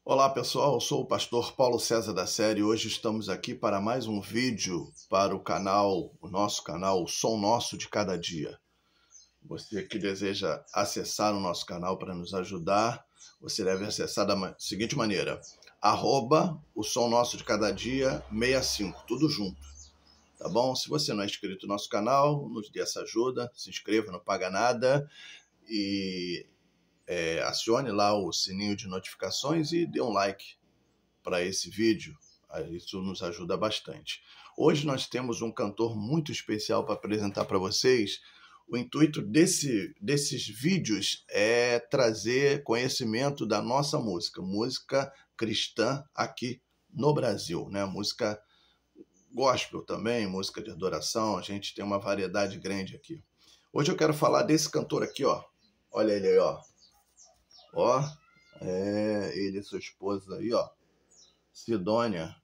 Olá pessoal, eu sou o pastor Paulo César da Série. Hoje estamos aqui para mais um vídeo para o nosso canal, o Som Nosso de Cada Dia. Você que deseja acessar o nosso canal para nos ajudar, você deve acessar da seguinte maneira: @o Som Nosso de Cada Dia 65, tudo junto, tá bom? Se você não é inscrito no nosso canal, nos dê essa ajuda, se inscreva, não paga nada e acione lá o sininho de notificações e dê um like para esse vídeo. Isso nos ajuda bastante. Hoje nós temos um cantor muito especial para apresentar para vocês. O intuito desses vídeos é trazer conhecimento da nossa música cristã aqui no Brasil, né? Música gospel também, música de adoração, a gente tem uma variedade grande aqui. Hoje eu quero falar desse cantor aqui, ó. Olha ele aí, ó. Ó, ele e sua esposa aí, ó, Sidônia.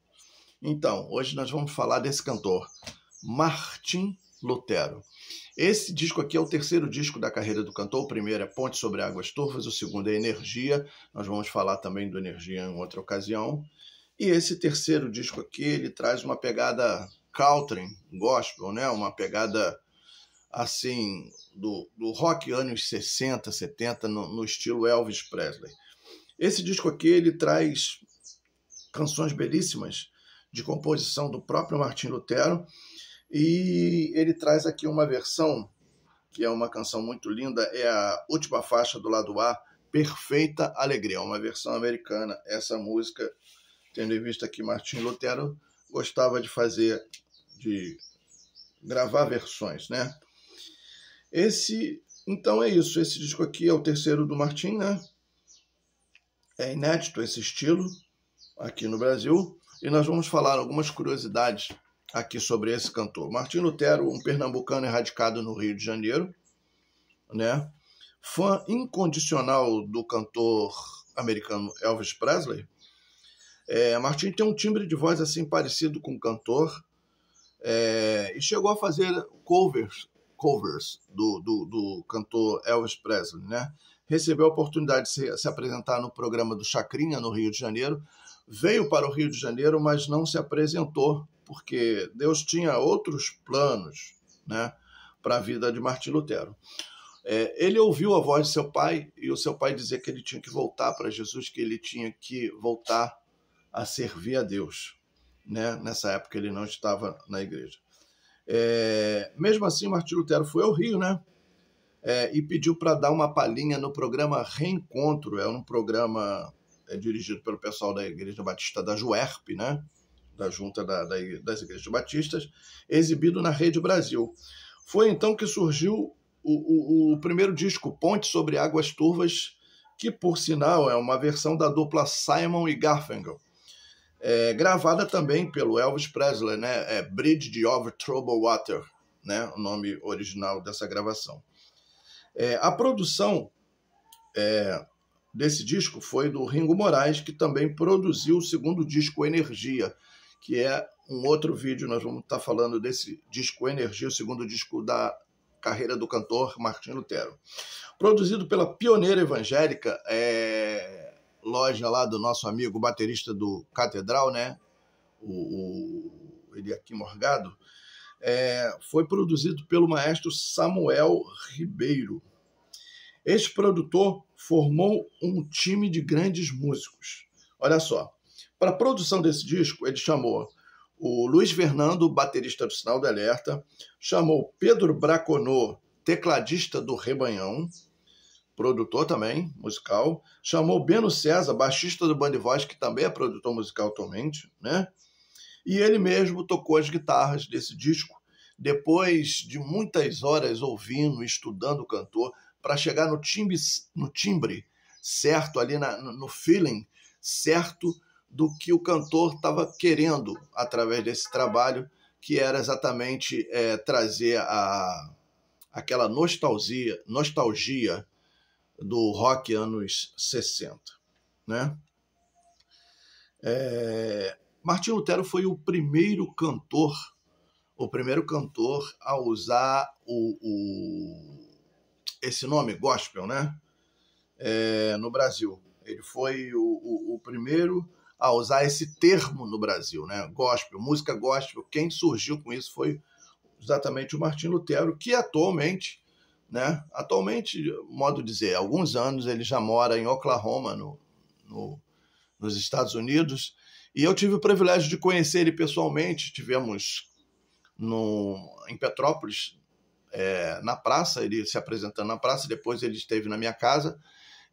Então, hoje nós vamos falar desse cantor, Martim Lutero. Esse disco aqui é o terceiro disco da carreira do cantor. O primeiro é Ponte sobre Águas Turvas, o segundo é Energia. Nós vamos falar também do Energia em outra ocasião. E esse terceiro disco aqui, ele traz uma pegada country, gospel, né? Uma pegada assim, do rock anos 60, 70, no estilo Elvis Presley. Esse disco aqui, ele traz canções belíssimas de composição do próprio Martim Lutero, e ele traz aqui uma versão, que é uma canção muito linda, é a última faixa do lado A, Perfeita Alegria, uma versão americana. Essa música, tendo em vista que Martim Lutero gostava de gravar versões, né? Então é isso, esse disco aqui é o terceiro do Martim, né? É inédito esse estilo aqui no Brasil, e nós vamos falar algumas curiosidades aqui sobre esse cantor. Martim Lutero, um pernambucano radicado no Rio de Janeiro, né? Fã incondicional do cantor americano Elvis Presley. Martim tem um timbre de voz assim parecido com o cantor, e chegou a fazer covers do cantor Elvis Presley, né? Recebeu a oportunidade de se apresentar no programa do Chacrinha, no Rio de Janeiro. Veio para o Rio de Janeiro, mas não se apresentou, porque Deus tinha outros planos, né, para a vida de Martim Lutero. Ele ouviu a voz de seu pai, e o seu pai dizia que ele tinha que voltar para Jesus, que ele tinha que voltar a servir a Deus, né? Nessa época ele não estava na igreja. Mesmo assim, Martim Lutero foi ao Rio, né? E pediu para dar uma palhinha no programa Reencontro. É um programa dirigido pelo pessoal da Igreja Batista da JUERP, né? Da Junta das Igrejas Batistas, exibido na Rede Brasil. Foi então que surgiu o primeiro disco, Ponte sobre Águas Turvas, que, por sinal, é uma versão da dupla Simon e Garfunkel. Gravada também pelo Elvis Presley, né? Bridge over Troubled Water, né? O nome original dessa gravação. A produção desse disco foi do Ringo Moraes, que também produziu o segundo disco, Energia, que é um outro vídeo. Nós vamos estar falando desse disco Energia, o segundo disco da carreira do cantor Martim Lutero. Produzido pela Pioneira Evangélica, loja lá do nosso amigo baterista do Catedral, né? Ele aqui Morgado. Foi produzido pelo maestro Samuel Ribeiro. Este produtor formou um time de grandes músicos. Olha só, para a produção desse disco, ele chamou o Luiz Fernando, baterista do Sinal do Alerta, chamou Pedro Braconô, tecladista do Rebanhão, produtor também, musical, chamou Beno César, baixista do Band Voz, que também é produtor musical atualmente, né? E ele mesmo tocou as guitarras desse disco, depois de muitas horas ouvindo, estudando o cantor, para chegar no timbre certo, ali no feeling certo do que o cantor estava querendo através desse trabalho, que era exatamente trazer aquela nostalgia do rock anos 60, né? Martim Lutero foi o primeiro cantor a usar esse nome, gospel, né? No Brasil. Ele foi o primeiro a usar esse termo no Brasil, né? Gospel, música gospel. Quem surgiu com isso foi exatamente o Martim Lutero, que atualmente, modo de dizer, há alguns anos ele já mora em Oklahoma, nos Estados Unidos, e eu tive o privilégio de conhecer ele pessoalmente. Tivemos em Petrópolis, na praça, ele se apresentando na praça, depois ele esteve na minha casa,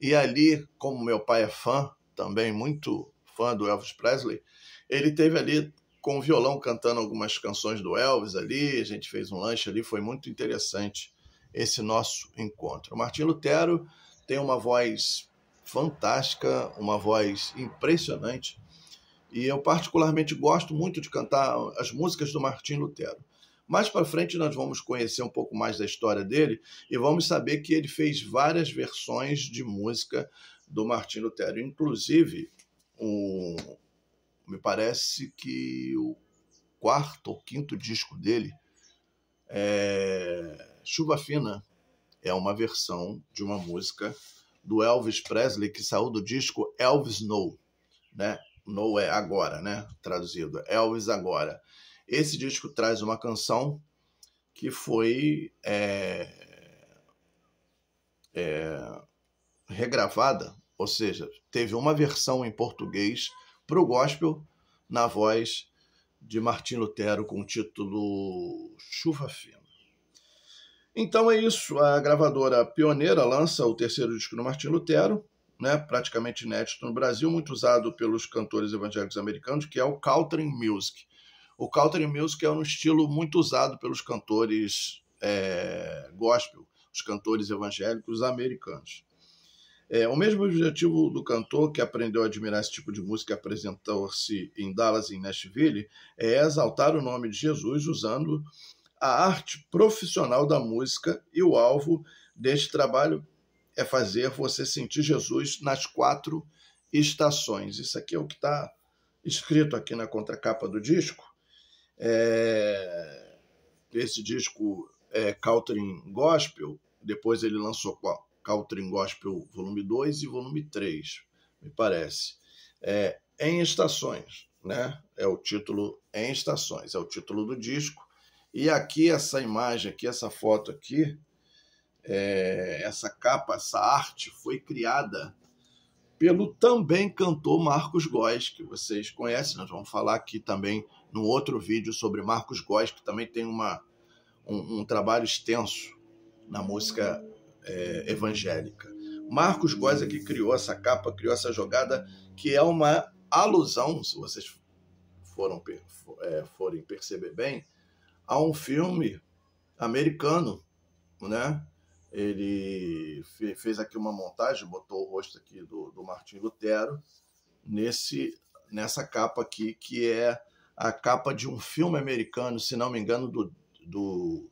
e ali, como meu pai é fã, também muito fã do Elvis Presley, ele esteve ali com o violão cantando algumas canções do Elvis ali, a gente fez um lanche ali, foi muito interessante esse nosso encontro. O Martim Lutero tem uma voz fantástica, uma voz impressionante, e eu particularmente gosto muito de cantar as músicas do Martim Lutero. Mais para frente nós vamos conhecer um pouco mais da história dele e vamos saber que ele fez várias versões de música do Martim Lutero. Inclusive, me parece que o quarto ou quinto disco dele, Chuva Fina, é uma versão de uma música do Elvis Presley que saiu do disco Elvis No, né? No é agora, né? Traduzido, Elvis Agora. Esse disco traz uma canção que foi regravada, ou seja, teve uma versão em português para o gospel na voz de Martim Lutero com o título Chuva Fina. Então é isso, a gravadora Pioneira lança o terceiro disco do Martim Lutero, né, praticamente inédito no Brasil, muito usado pelos cantores evangélicos americanos, que é o Country Music. O Country Music é um estilo muito usado pelos cantores gospel, os cantores evangélicos americanos. O mesmo objetivo do cantor, que aprendeu a admirar esse tipo de música e apresentou-se em Dallas e em Nashville, é exaltar o nome de Jesus usando a arte profissional da música, e o alvo deste trabalho é fazer você sentir Jesus nas 4 estações. Isso aqui é o que está escrito aqui na contracapa do disco. Esse disco é Country Gospel, depois ele lançou Country Gospel volume 2 e volume 3, me parece. Em Estações, né? É o título Em Estações, é o título do disco. E aqui essa imagem, aqui, essa foto aqui, essa capa, essa arte foi criada pelo também cantor Marcos Góes, que vocês conhecem. Nós vamos falar aqui também num outro vídeo sobre Marcos Góes, que também tem um trabalho extenso na música evangélica. Marcos Góes é que criou essa capa, criou essa jogada, que é uma alusão, se vocês forem perceber bem, a um filme americano, né? Ele fez aqui uma montagem, botou o rosto aqui do Martim Lutero nessa capa aqui, que é a capa de um filme americano, se não me engano, do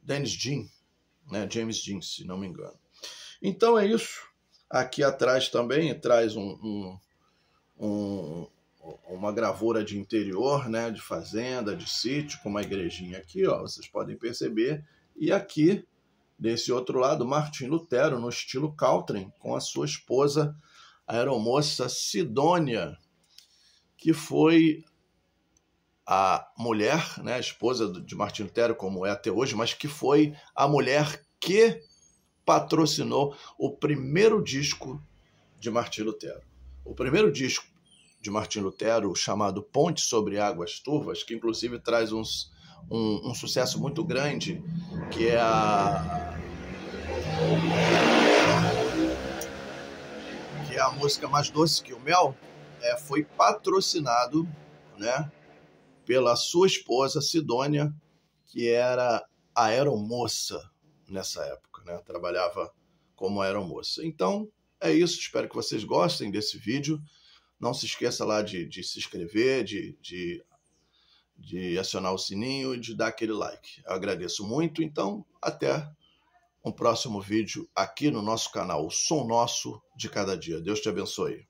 Dennis Jean, né? James Jean, se não me engano. Então é isso. Aqui atrás também traz uma gravura de interior, né? De fazenda, de sítio, com uma igrejinha aqui, ó, vocês podem perceber. E aqui, desse outro lado, Martim Lutero, no estilo country, com a sua esposa, a aeromoça Sidônia, que foi a mulher, né, a esposa de Martim Lutero, como é até hoje, mas que foi a mulher que patrocinou o primeiro disco de Martim Lutero. O primeiro disco de Martim Lutero, chamado Ponte sobre Águas Turvas, que inclusive traz um sucesso muito grande, que é a música Mais Doce que o Mel, foi patrocinado, né, pela sua esposa Sidônia, que era a aeromoça nessa época, né? Trabalhava como aeromoça. Então, é isso. Espero que vocês gostem desse vídeo. Não se esqueça lá de se inscrever, de acionar o sininho e de dar aquele like. Eu agradeço muito. Então, até um próximo vídeo aqui no nosso canal, o Som Nosso de Cada Dia. Deus te abençoe.